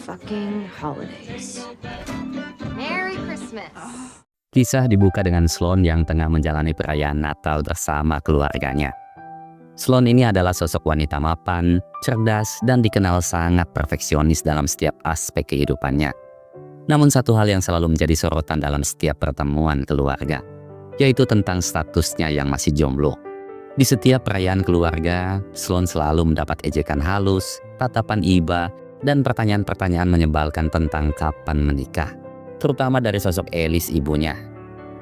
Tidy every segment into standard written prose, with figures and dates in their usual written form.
fucking holidays. Merry Christmas. Kisah dibuka dengan Sloan yang tengah menjalani perayaan Natal bersama keluarganya. Sloan ini adalah sosok wanita mapan, cerdas, dan dikenal sangat perfeksionis dalam setiap aspek kehidupannya. Namun satu hal yang selalu menjadi sorotan dalam setiap pertemuan keluarga, yaitu tentang statusnya yang masih jomblo. Di setiap perayaan keluarga, Sloan selalu mendapat ejekan halus, tatapan iba, dan pertanyaan-pertanyaan menyebalkan tentang kapan menikah. Terutama dari sosok Alice, ibunya.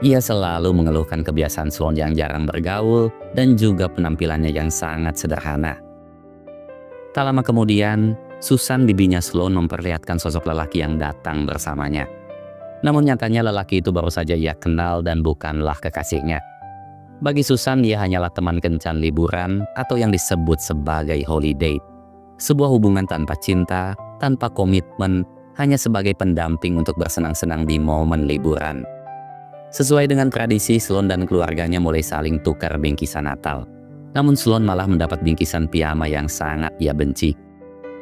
Ia selalu mengeluhkan kebiasaan Sloan yang jarang bergaul dan juga penampilannya yang sangat sederhana. Tak lama kemudian, Susan, bibinya Sloan, memperlihatkan sosok lelaki yang datang bersamanya. Namun nyatanya lelaki itu baru saja ia kenal dan bukanlah kekasihnya. Bagi Susan, ia hanyalah teman kencan liburan atau yang disebut sebagai holiday. Sebuah hubungan tanpa cinta, tanpa komitmen, hanya sebagai pendamping untuk bersenang-senang di momen liburan. Sesuai dengan tradisi, Sloan dan keluarganya mulai saling tukar bingkisan Natal. Namun Sloan malah mendapat bingkisan piyama yang sangat ia benci.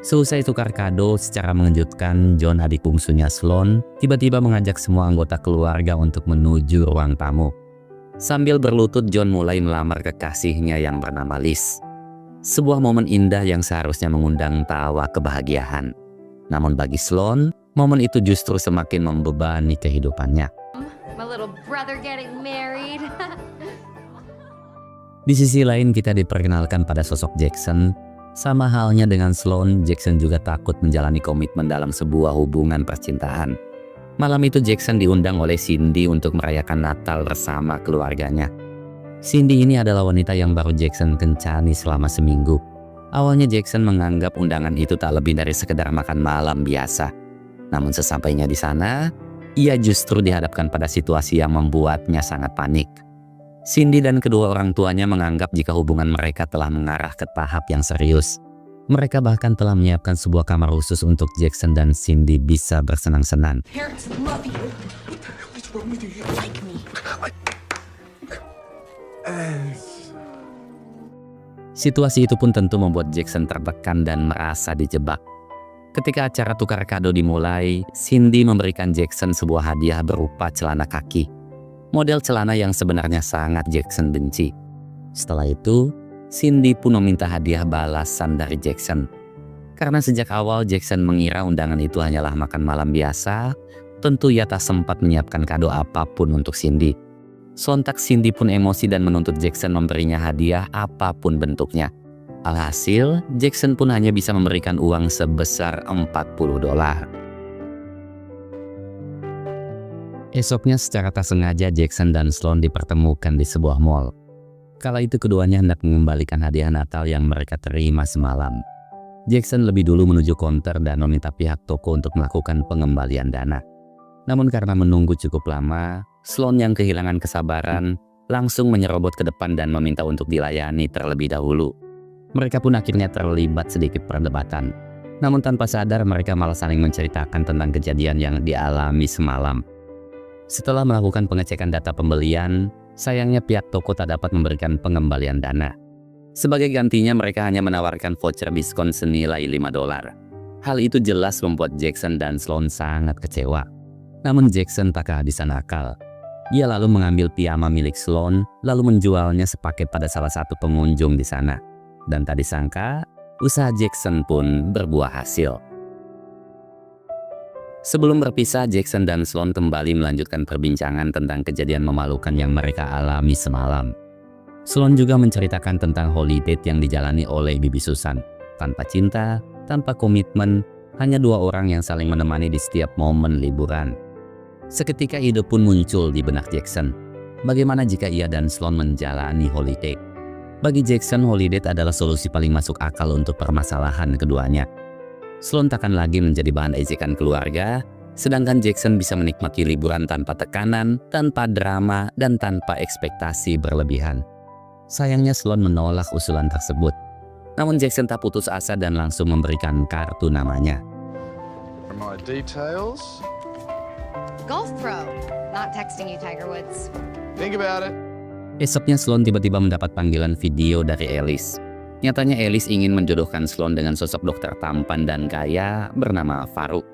Seusai tukar kado, secara mengejutkan, John, adik bungsunya Sloan, tiba-tiba mengajak semua anggota keluarga untuk menuju ruang tamu. Sambil berlutut, John mulai melamar kekasihnya yang bernama Liz. Sebuah momen indah yang seharusnya mengundang tawa kebahagiaan. Namun bagi Sloan, momen itu justru semakin membebani kehidupannya. My little brother getting married. Di sisi lain, kita diperkenalkan pada sosok Jackson. Sama halnya dengan Sloan, Jackson juga takut menjalani komitmen dalam sebuah hubungan percintaan. Malam itu Jackson diundang oleh Cindy untuk merayakan Natal bersama keluarganya. Cindy ini adalah wanita yang baru Jackson kencani selama seminggu. Awalnya Jackson menganggap undangan itu tak lebih dari sekedar makan malam biasa. Namun sesampainya di sana, ia justru dihadapkan pada situasi yang membuatnya sangat panik. Cindy dan kedua orang tuanya menganggap jika hubungan mereka telah mengarah ke tahap yang serius. Mereka bahkan telah menyiapkan sebuah kamar khusus untuk Jackson dan Cindy bisa bersenang-senang. Parents love you. What the hell is wrong with you? Like me. Situasi itu pun tentu membuat Jackson tertekan dan merasa dijebak. Ketika acara tukar kado dimulai, Cindy memberikan Jackson sebuah hadiah berupa celana kaki. Model celana yang sebenarnya sangat Jackson benci. Setelah itu, Cindy pun meminta hadiah balasan dari Jackson. Karena sejak awal Jackson mengira undangan itu hanyalah makan malam biasa, tentu ia tak sempat menyiapkan kado apapun untuk Cindy. Sontak Cindy pun emosi dan menuntut Jackson memberinya hadiah apapun bentuknya. Alhasil, Jackson pun hanya bisa memberikan uang sebesar $40. Esoknya secara tak sengaja Jackson dan Sloan dipertemukan di sebuah mall. Kala itu keduanya hendak mengembalikan hadiah Natal yang mereka terima semalam. Jackson lebih dulu menuju konter dan meminta pihak toko untuk melakukan pengembalian dana. Namun karena menunggu cukup lama, Sloan yang kehilangan kesabaran langsung menyerobot ke depan dan meminta untuk dilayani terlebih dahulu. Mereka pun akhirnya terlibat sedikit perdebatan. Namun tanpa sadar mereka malah saling menceritakan tentang kejadian yang dialami semalam. Setelah melakukan pengecekan data pembelian, sayangnya pihak toko tak dapat memberikan pengembalian dana. Sebagai gantinya mereka hanya menawarkan voucher diskon senilai $5. Hal itu jelas membuat Jackson dan Sloan sangat kecewa. Namun Jackson tak kehabisan akal. Ia lalu mengambil piyama milik Sloan, lalu menjualnya sepaket pada salah satu pengunjung di sana. Dan tak disangka, usaha Jackson pun berbuah hasil. Sebelum berpisah, Jackson dan Sloan kembali melanjutkan perbincangan tentang kejadian memalukan yang mereka alami semalam. Sloan juga menceritakan tentang holiday yang dijalani oleh bibi Susan. Tanpa cinta, tanpa komitmen, hanya dua orang yang saling menemani di setiap momen liburan. Seketika ide pun muncul di benak Jackson. Bagaimana jika ia dan Sloan menjalani holiday? Bagi Jackson, holiday adalah solusi paling masuk akal untuk permasalahan keduanya. Sloan takkan lagi menjadi bahan ejekan keluarga, sedangkan Jackson bisa menikmati liburan tanpa tekanan, tanpa drama, dan tanpa ekspektasi berlebihan. Sayangnya Sloan menolak usulan tersebut. Namun Jackson tak putus asa dan langsung memberikan kartu namanya. For my details, Golf pro. Not texting you, Tiger Woods. think about it. Esoknya Sloan tiba-tiba mendapat panggilan video dari Alice. Nyatanya Alice ingin menjodohkan Sloan dengan sosok dokter tampan dan kaya bernama Farouk.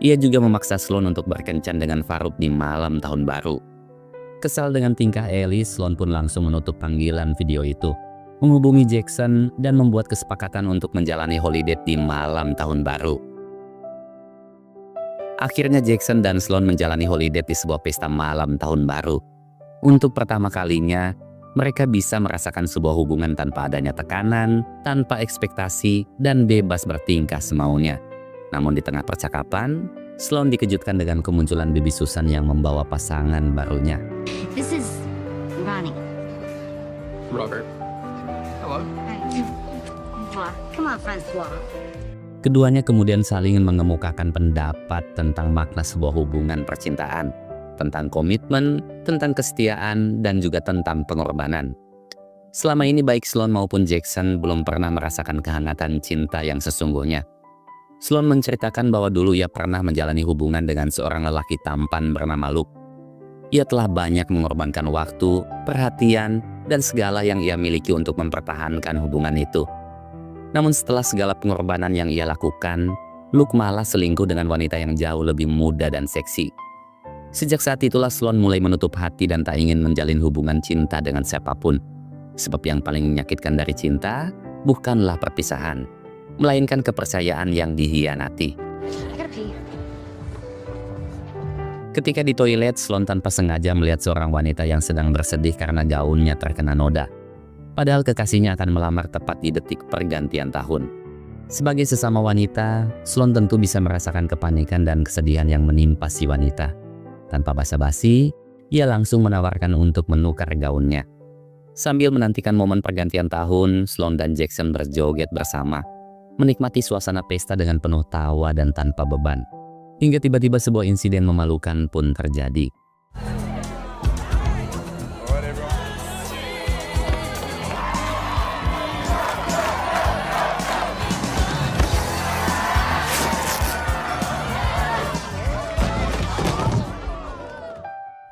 Ia juga memaksa Sloan untuk berkencan dengan Farouk di malam tahun baru. Kesal dengan tingkah Ellie, Sloan pun langsung menutup panggilan video itu, menghubungi Jackson dan membuat kesepakatan untuk menjalani holiday di malam tahun baru. Akhirnya Jackson dan Sloan menjalani holiday di sebuah pesta malam tahun baru. Untuk pertama kalinya, mereka bisa merasakan sebuah hubungan tanpa adanya tekanan, tanpa ekspektasi, dan bebas bertingkah semaunya. Namun di tengah percakapan, Sloan dikejutkan dengan kemunculan Bibi Susan yang membawa pasangan barunya. This is Ronnie. Robert. Hello. Hi. Come on, Francois. Keduanya kemudian saling mengemukakan pendapat tentang makna sebuah hubungan percintaan, tentang komitmen, tentang kesetiaan, dan juga tentang pengorbanan. Selama ini baik Sloan maupun Jackson belum pernah merasakan kehangatan cinta yang sesungguhnya. Sloan menceritakan bahwa dulu ia pernah menjalani hubungan dengan seorang lelaki tampan bernama Luke. Ia telah banyak mengorbankan waktu, perhatian, dan segala yang ia miliki untuk mempertahankan hubungan itu. Namun setelah segala pengorbanan yang ia lakukan, Luke malah selingkuh dengan wanita yang jauh lebih muda dan seksi. Sejak saat itulah Sloan mulai menutup hati dan tak ingin menjalin hubungan cinta dengan siapapun. Sebab yang paling menyakitkan dari cinta bukanlah perpisahan, melainkan kepercayaan yang dihianati. I gotta pee. Ketika di toilet, Sloan tanpa sengaja melihat seorang wanita yang sedang bersedih karena gaunnya terkena noda. Padahal kekasihnya akan melamar tepat di detik pergantian tahun. Sebagai sesama wanita, Sloan tentu bisa merasakan kepanikan dan kesedihan yang menimpa si wanita. Tanpa basa-basi, ia langsung menawarkan untuk menukar gaunnya. Sambil menantikan momen pergantian tahun, Sloan dan Jackson berjoget bersama, menikmati suasana pesta dengan penuh tawa dan tanpa beban. Hingga tiba-tiba sebuah insiden memalukan pun terjadi.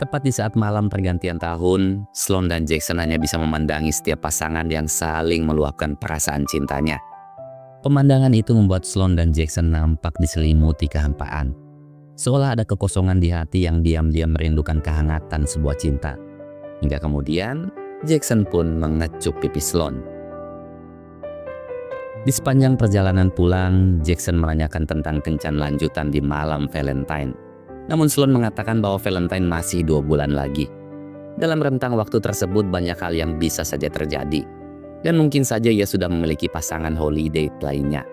Tepat di saat malam pergantian tahun, Sloan dan Jackson hanya bisa memandangi setiap pasangan yang saling meluapkan perasaan cintanya. Pemandangan itu membuat Sloan dan Jackson nampak diselimuti kehampaan. Seolah ada kekosongan di hati yang diam-diam merindukan kehangatan sebuah cinta. Hingga kemudian, Jackson pun mengecup pipi Sloan. Di sepanjang perjalanan pulang, Jackson menanyakan tentang kencan lanjutan di malam Valentine. Namun Sloan mengatakan bahwa Valentine masih 2 bulan lagi. Dalam rentang waktu tersebut banyak hal yang bisa saja terjadi. Dan mungkin saja ia sudah memiliki pasangan holiday lainnya.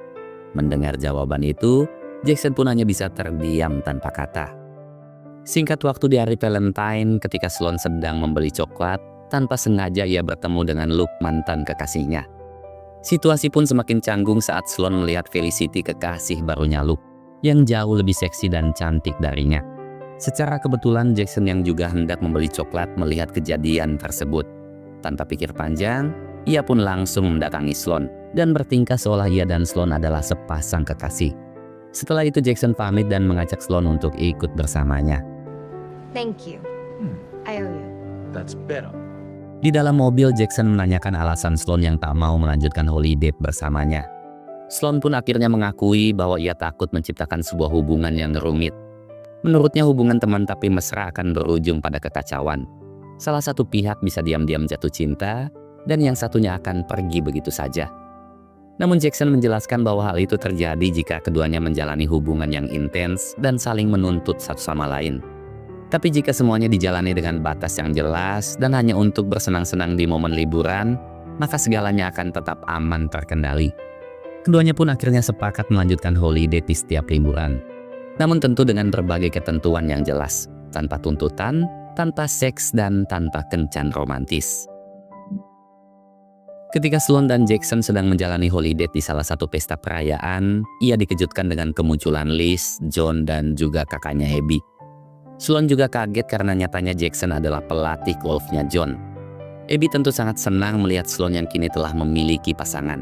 Mendengar jawaban itu, Jackson pun hanya bisa terdiam tanpa kata. Singkat waktu di hari Valentine, ketika Sloan sedang membeli coklat, tanpa sengaja ia bertemu dengan Luke, mantan kekasihnya. Situasi pun semakin canggung saat Sloan melihat Felicity, kekasih barunya Luke, yang jauh lebih seksi dan cantik darinya. Secara kebetulan Jackson yang juga hendak membeli coklat melihat kejadian tersebut. Tanpa pikir panjang, ia pun langsung mendatangi Sloan dan bertingkah seolah ia dan Sloan adalah sepasang kekasih. Setelah itu Jackson pamit dan mengajak Sloan untuk ikut bersamanya. Thank you. I owe you. That's better. Di dalam mobil, Jackson menanyakan alasan Sloan yang tak mau melanjutkan holiday bersamanya. Sloan pun akhirnya mengakui bahwa ia takut menciptakan sebuah hubungan yang rumit. Menurutnya hubungan teman tapi mesra akan berujung pada kekacauan. Salah satu pihak bisa diam-diam jatuh cinta, dan yang satunya akan pergi begitu saja. Namun Jackson menjelaskan bahwa hal itu terjadi jika keduanya menjalani hubungan yang intens dan saling menuntut satu sama lain. Tapi jika semuanya dijalani dengan batas yang jelas dan hanya untuk bersenang-senang di momen liburan, maka segalanya akan tetap aman terkendali. Keduanya pun akhirnya sepakat melanjutkan holiday di setiap liburan. Namun tentu dengan berbagai ketentuan yang jelas, tanpa tuntutan, tanpa seks, dan tanpa kencan romantis. Ketika Sloan dan Jackson sedang menjalani holiday di salah satu pesta perayaan, ia dikejutkan dengan kemunculan Liz, John, dan juga kakaknya Abby. Sloan juga kaget karena nyatanya Jackson adalah pelatih golfnya John. Abby tentu sangat senang melihat Sloan yang kini telah memiliki pasangan.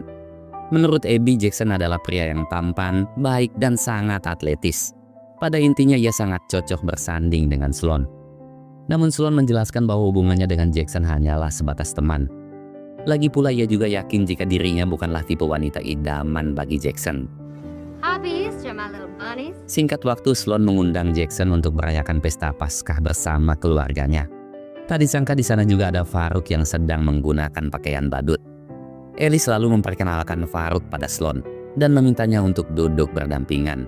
Menurut Abby, Jackson adalah pria yang tampan, baik, dan sangat atletis. Pada intinya ia sangat cocok bersanding dengan Sloan. Namun Sloan menjelaskan bahwa hubungannya dengan Jackson hanyalah sebatas teman. Lagi pula ia juga yakin jika dirinya bukanlah tipe wanita idaman bagi Jackson. Hi. Happy Easter, my little bunnies. Singkat waktu, Sloan mengundang Jackson untuk merayakan pesta Paskah bersama keluarganya. Tak disangka di sana juga ada Farouk yang sedang menggunakan pakaian badut. Ellie selalu memperkenalkan Farouk pada Sloan dan memintanya untuk duduk berdampingan.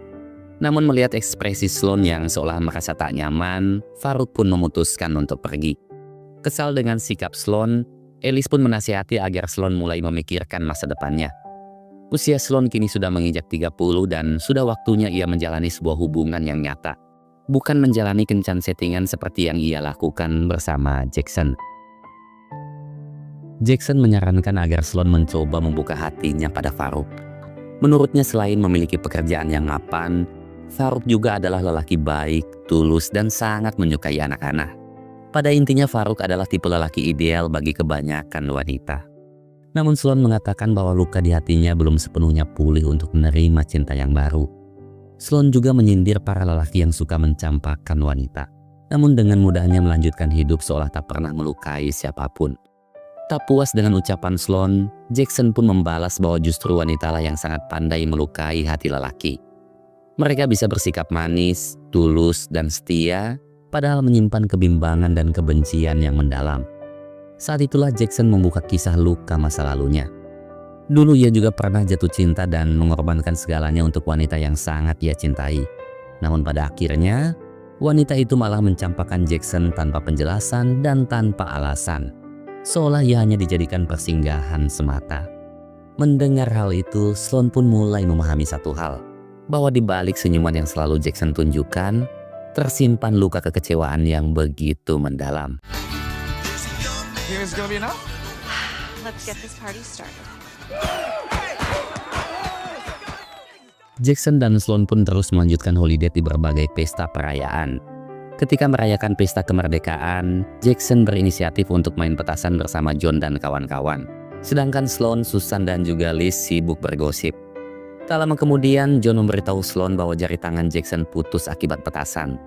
Namun melihat ekspresi Sloan yang seolah merasa tak nyaman, Farouk pun memutuskan untuk pergi. Kesal dengan sikap Sloan, Ellie pun menasihati agar Sloan mulai memikirkan masa depannya. Usia Sloan kini sudah menginjak 30 dan sudah waktunya ia menjalani sebuah hubungan yang nyata. Bukan menjalani kencan settingan seperti yang ia lakukan bersama Jackson. Jackson menyarankan agar Sloan mencoba membuka hatinya pada Farouk. Menurutnya selain memiliki pekerjaan yang mapan, Farouk juga adalah lelaki baik, tulus, dan sangat menyukai anak-anak. Pada intinya Farouk adalah tipe lelaki ideal bagi kebanyakan wanita. Namun Sloan mengatakan bahwa luka di hatinya belum sepenuhnya pulih untuk menerima cinta yang baru. Sloan juga menyindir para lelaki yang suka mencampakkan wanita, namun dengan mudahnya melanjutkan hidup seolah tak pernah melukai siapapun. Tak puas dengan ucapan Sloan, Jackson pun membalas bahwa justru wanitalah yang sangat pandai melukai hati lelaki. Mereka bisa bersikap manis, tulus, dan setia, padahal menyimpan kebimbangan dan kebencian yang mendalam. Saat itulah Jackson membuka kisah luka masa lalunya. Dulu ia juga pernah jatuh cinta dan mengorbankan segalanya untuk wanita yang sangat ia cintai. Namun pada akhirnya, wanita itu malah mencampakkan Jackson tanpa penjelasan dan tanpa alasan. Seolah ia hanya dijadikan persinggahan semata. Mendengar hal itu, Sloan pun mulai memahami satu hal, bahwa di balik senyuman yang selalu Jackson tunjukkan, tersimpan luka kekecewaan yang begitu mendalam. Think this is gonna be enough? Let's get this party started. Jackson dan Sloan pun terus melanjutkan holiday di berbagai pesta perayaan. Ketika merayakan pesta kemerdekaan, Jackson berinisiatif untuk main petasan bersama John dan kawan-kawan. Sedangkan Sloan, Susan, dan juga Liz sibuk bergosip. Tak lama kemudian, John memberitahu Sloan bahwa jari tangan Jackson putus akibat petasan.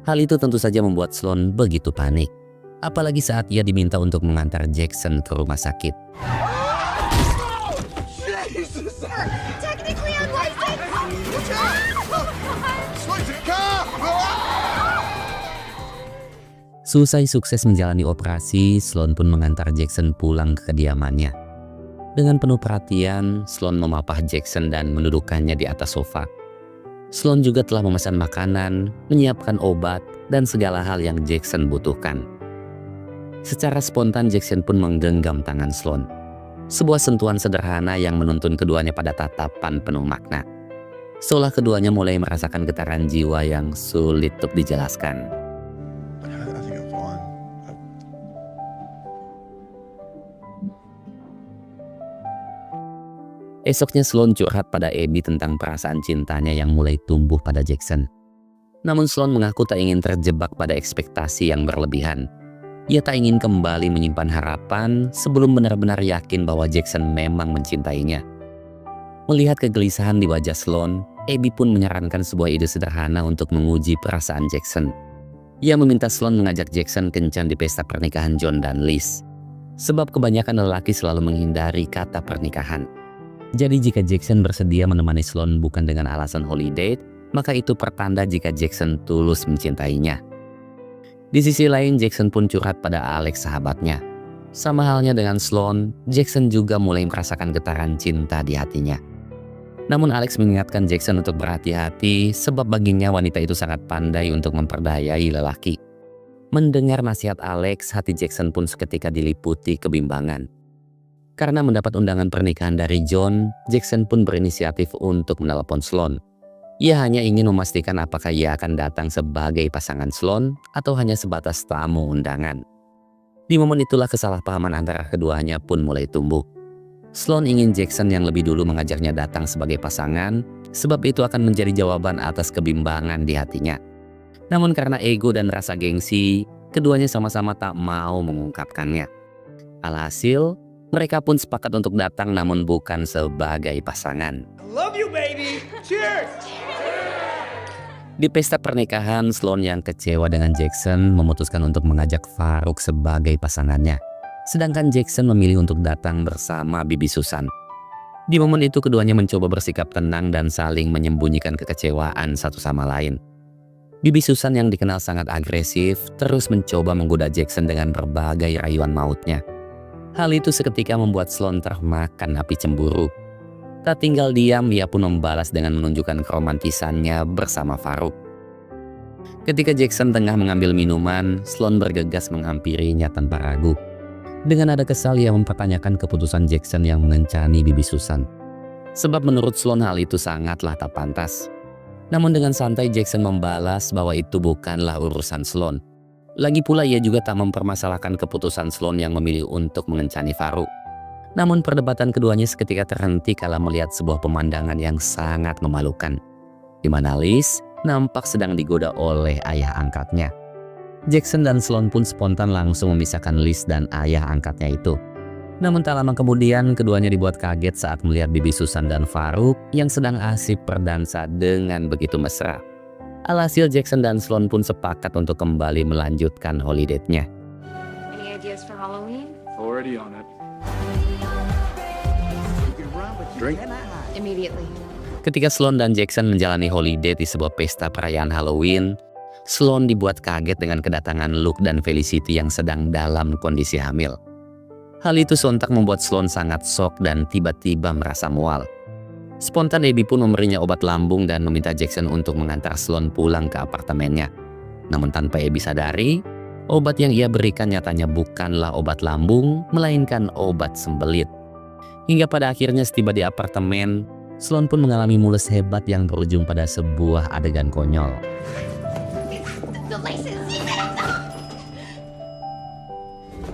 Hal itu tentu saja membuat Sloan begitu panik. Apalagi saat ia diminta untuk mengantar Jackson ke rumah sakit. Technically, I'm wasted. Switch the car! Selesai sukses menjalani operasi, Sloan pun mengantar Jackson pulang ke kediamannya. Dengan penuh perhatian, Sloan memapah Jackson dan mendudukkannya di atas sofa. Sloan juga telah memesan makanan, menyiapkan obat, dan segala hal yang Jackson butuhkan. Secara spontan Jackson pun menggenggam tangan Sloan. Sebuah sentuhan sederhana yang menuntun keduanya pada tatapan penuh makna. Seolah keduanya mulai merasakan getaran jiwa yang sulit untuk dijelaskan. I think I'm fine. Esoknya Sloan curhat pada Abby tentang perasaan cintanya yang mulai tumbuh pada Jackson. Namun Sloan mengaku tak ingin terjebak pada ekspektasi yang berlebihan. Ia tak ingin kembali menyimpan harapan sebelum benar-benar yakin bahwa Jackson memang mencintainya. Melihat kegelisahan di wajah Sloan, Abby pun menyarankan sebuah ide sederhana untuk menguji perasaan Jackson. Ia meminta Sloan mengajak Jackson kencan di pesta pernikahan John dan Liz. Sebab kebanyakan lelaki selalu menghindari kata pernikahan. Jadi jika Jackson bersedia menemani Sloan bukan dengan alasan holiday, maka itu pertanda jika Jackson tulus mencintainya. Di sisi lain, Jackson pun curhat pada Alex, sahabatnya. Sama halnya dengan Sloan, Jackson juga mulai merasakan getaran cinta di hatinya. Namun Alex mengingatkan Jackson untuk berhati-hati sebab baginya wanita itu sangat pandai untuk memperdayai lelaki. Mendengar nasihat Alex, hati Jackson pun seketika diliputi kebimbangan. Karena mendapat undangan pernikahan dari John, Jackson pun berinisiatif untuk menelepon Sloan. Ia hanya ingin memastikan apakah ia akan datang sebagai pasangan Sloan atau hanya sebatas tamu undangan. Di momen itulah kesalahpahaman antara keduanya pun mulai tumbuh. Sloan ingin Jackson yang lebih dulu mengajaknya datang sebagai pasangan, sebab itu akan menjadi jawaban atas kebimbangan di hatinya. Namun karena ego dan rasa gengsi, keduanya sama-sama tak mau mengungkapkannya. Alhasil, mereka pun sepakat untuk datang namun bukan sebagai pasangan. Love you, baby. Cheers. Di pesta pernikahan, Sloan yang kecewa dengan Jackson memutuskan untuk mengajak Farouk sebagai pasangannya. Sedangkan Jackson memilih untuk datang bersama Bibi Susan. Di momen itu keduanya mencoba bersikap tenang dan saling menyembunyikan kekecewaan satu sama lain. Bibi Susan yang dikenal sangat agresif terus mencoba menggoda Jackson dengan berbagai rayuan mautnya. Hal itu seketika membuat Sloan termakan api cemburu. Tak tinggal diam, ia pun membalas dengan menunjukkan keromantisannya bersama Farouk. Ketika Jackson tengah mengambil minuman, Sloan bergegas menghampirinya tanpa ragu. Dengan nada kesal ia mempertanyakan keputusan Jackson yang mengencani Bibi Susan. Sebab menurut Sloan hal itu sangatlah tak pantas. Namun dengan santai Jackson membalas bahwa itu bukanlah urusan Sloan. Lagi pula ia juga tak mempermasalahkan keputusan Sloan yang memilih untuk mengencani Farouk. Namun perdebatan keduanya seketika terhenti kala melihat sebuah pemandangan yang sangat memalukan, di mana Liz nampak sedang digoda oleh ayah angkatnya. Jackson dan Sloan pun spontan langsung memisahkan Liz dan ayah angkatnya itu. Namun tak lama kemudian keduanya dibuat kaget saat melihat Bibi Susan dan Farouk yang sedang asik berdansa dengan begitu mesra. Alhasil Jackson dan Sloan pun sepakat untuk kembali melanjutkan holiday-nya. Any ideas for Halloween? Already on it. Drink? Immediately. Ketika Sloan dan Jackson menjalani holiday di sebuah pesta perayaan Halloween, Sloan dibuat kaget dengan kedatangan Luke dan Felicity yang sedang dalam kondisi hamil. Hal itu sontak membuat Sloan sangat shock dan tiba-tiba merasa mual. Spontan Abby pun memberinya obat lambung dan meminta Jackson untuk mengantar Sloan pulang ke apartemennya. Namun tanpa Abby sadari, obat yang ia berikan nyatanya bukanlah obat lambung, melainkan obat sembelit. Hingga pada akhirnya setiba di apartemen, Sloan pun mengalami mules hebat yang berujung pada sebuah adegan konyol.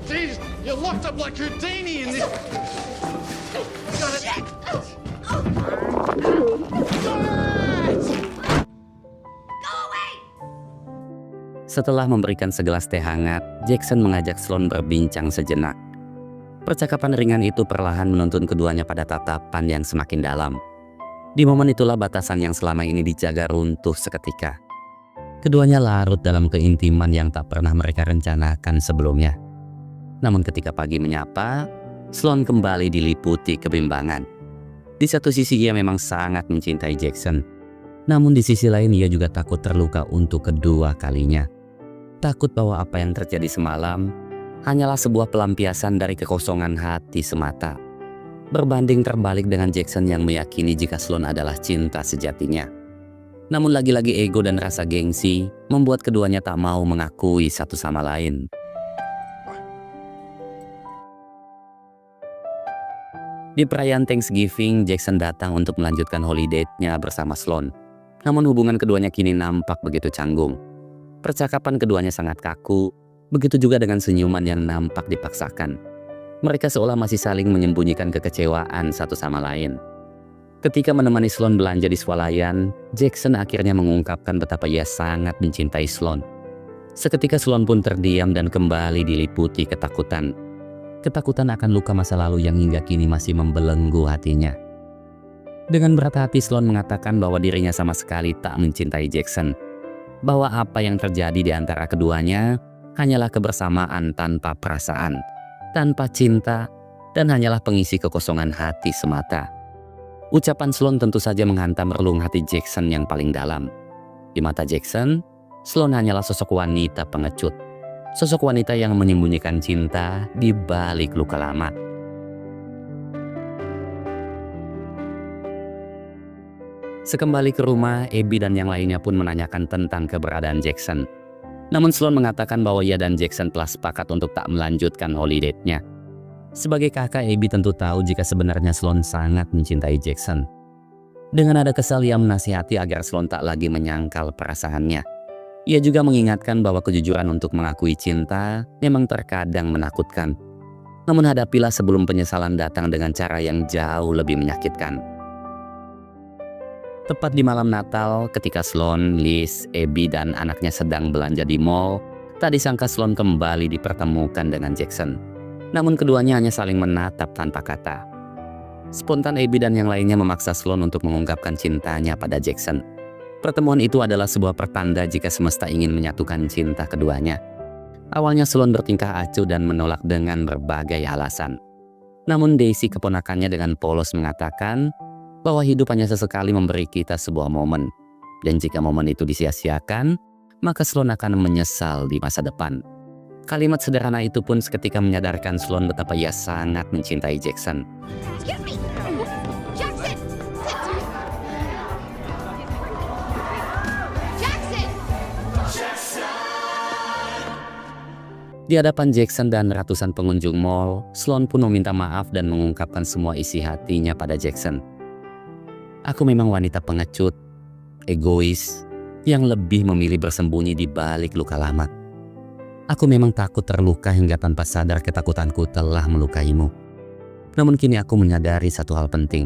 Jeez, you're locked up like Houdini in this. Setelah memberikan segelas teh hangat, Jackson mengajak Sloan berbincang sejenak. Percakapan ringan itu perlahan menuntun keduanya pada tatapan yang semakin dalam. Di momen itulah batasan yang selama ini dijaga runtuh seketika. Keduanya larut dalam keintiman yang tak pernah mereka rencanakan sebelumnya. Namun ketika pagi menyapa, Sloan kembali diliputi kebimbangan. Di satu sisi ia memang sangat mencintai Jackson. Namun di sisi lain ia juga takut terluka untuk kedua kalinya. Takut bahwa apa yang terjadi semalam hanyalah sebuah pelampiasan dari kekosongan hati semata. Berbanding terbalik dengan Jackson yang meyakini jika Sloan adalah cinta sejatinya. Namun lagi-lagi ego dan rasa gengsi membuat keduanya tak mau mengakui satu sama lain. Di perayaan Thanksgiving, Jackson datang untuk melanjutkan holiday-nya bersama Sloan. Namun hubungan keduanya kini nampak begitu canggung. Percakapan keduanya sangat kaku, begitu juga dengan senyuman yang nampak dipaksakan. Mereka seolah masih saling menyembunyikan kekecewaan satu sama lain. Ketika menemani Sloan belanja di swalayan, Jackson akhirnya mengungkapkan betapa ia sangat mencintai Sloan. Seketika Sloan pun terdiam dan kembali diliputi ketakutan. Ketakutan akan luka masa lalu yang hingga kini masih membelenggu hatinya. Dengan berat hati Sloan mengatakan bahwa dirinya sama sekali tak mencintai Jackson. Bahwa apa yang terjadi di antara keduanya hanyalah kebersamaan tanpa perasaan, tanpa cinta, dan hanyalah pengisi kekosongan hati semata. Ucapan Sloan tentu saja menghantam relung hati Jackson yang paling dalam. Di mata Jackson, Sloan hanyalah sosok wanita pengecut. Sosok wanita yang menyembunyikan cinta di balik luka lama. Sekembali ke rumah, Abby dan yang lainnya pun menanyakan tentang keberadaan Jackson. Namun Sloan mengatakan bahwa ia dan Jackson telah sepakat untuk tak melanjutkan holiday-nya. Sebagai kakak, Abby tentu tahu jika sebenarnya Sloan sangat mencintai Jackson. Dengan nada kesal ia menasihati agar Sloan tak lagi menyangkal perasaannya. Ia juga mengingatkan bahwa kejujuran untuk mengakui cinta memang terkadang menakutkan. Namun hadapilah sebelum penyesalan datang dengan cara yang jauh lebih menyakitkan. Tepat di malam Natal, ketika Sloan, Liz, Abby, dan anaknya sedang belanja di mall, tak disangka Sloan kembali dipertemukan dengan Jackson. Namun keduanya hanya saling menatap tanpa kata. Spontan Abby dan yang lainnya memaksa Sloan untuk mengungkapkan cintanya pada Jackson. Pertemuan itu adalah sebuah pertanda jika semesta ingin menyatukan cinta keduanya. Awalnya Sloan bertingkah acuh dan menolak dengan berbagai alasan. Namun Daisy keponakannya dengan polos mengatakan bahwa hidup hanya sesekali memberi kita sebuah momen. Dan jika momen itu disia-siakan, maka Sloan akan menyesal di masa depan. Kalimat sederhana itu pun seketika menyadarkan Sloan betapa ia sangat mencintai Jackson. Excuse me! Jackson! Jackson! Di hadapan Jackson dan ratusan pengunjung mall, Sloan pun meminta maaf dan mengungkapkan semua isi hatinya pada Jackson. Aku memang wanita pengecut, egois, yang lebih memilih bersembunyi di balik luka lama. Aku memang takut terluka hingga tanpa sadar ketakutanku telah melukaimu. Namun kini aku menyadari satu hal penting,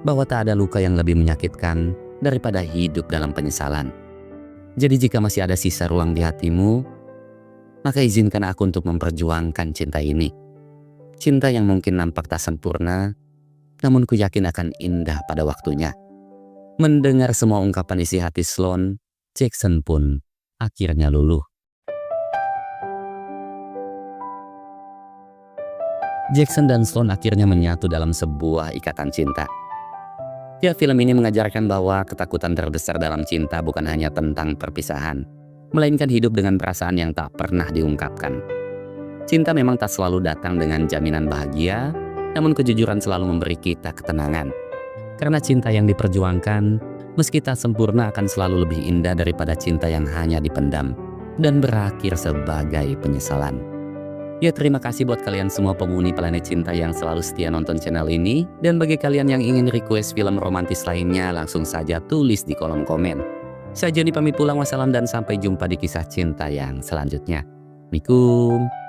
bahwa tak ada luka yang lebih menyakitkan daripada hidup dalam penyesalan. Jadi jika masih ada sisa ruang di hatimu, maka izinkan aku untuk memperjuangkan cinta ini. Cinta yang mungkin nampak tak sempurna, namun ku yakin akan indah pada waktunya. Mendengar semua ungkapan isi hati Sloan, Jackson pun akhirnya luluh. Jackson dan Sloan akhirnya menyatu dalam sebuah ikatan cinta. Ya, film ini mengajarkan bahwa ketakutan terbesar dalam cinta bukan hanya tentang perpisahan, melainkan hidup dengan perasaan yang tak pernah diungkapkan. Cinta memang tak selalu datang dengan jaminan bahagia, namun kejujuran selalu memberi kita ketenangan. Karena cinta yang diperjuangkan, meski tak sempurna, akan selalu lebih indah daripada cinta yang hanya dipendam dan berakhir sebagai penyesalan. Ya, terima kasih buat kalian semua penghuni Planet Cinta yang selalu setia nonton channel ini. Dan bagi kalian yang ingin request film romantis lainnya, langsung saja tulis di kolom komen. Saya Joni pamit pulang, wassalam dan sampai jumpa di kisah cinta yang selanjutnya. Assalamualaikum.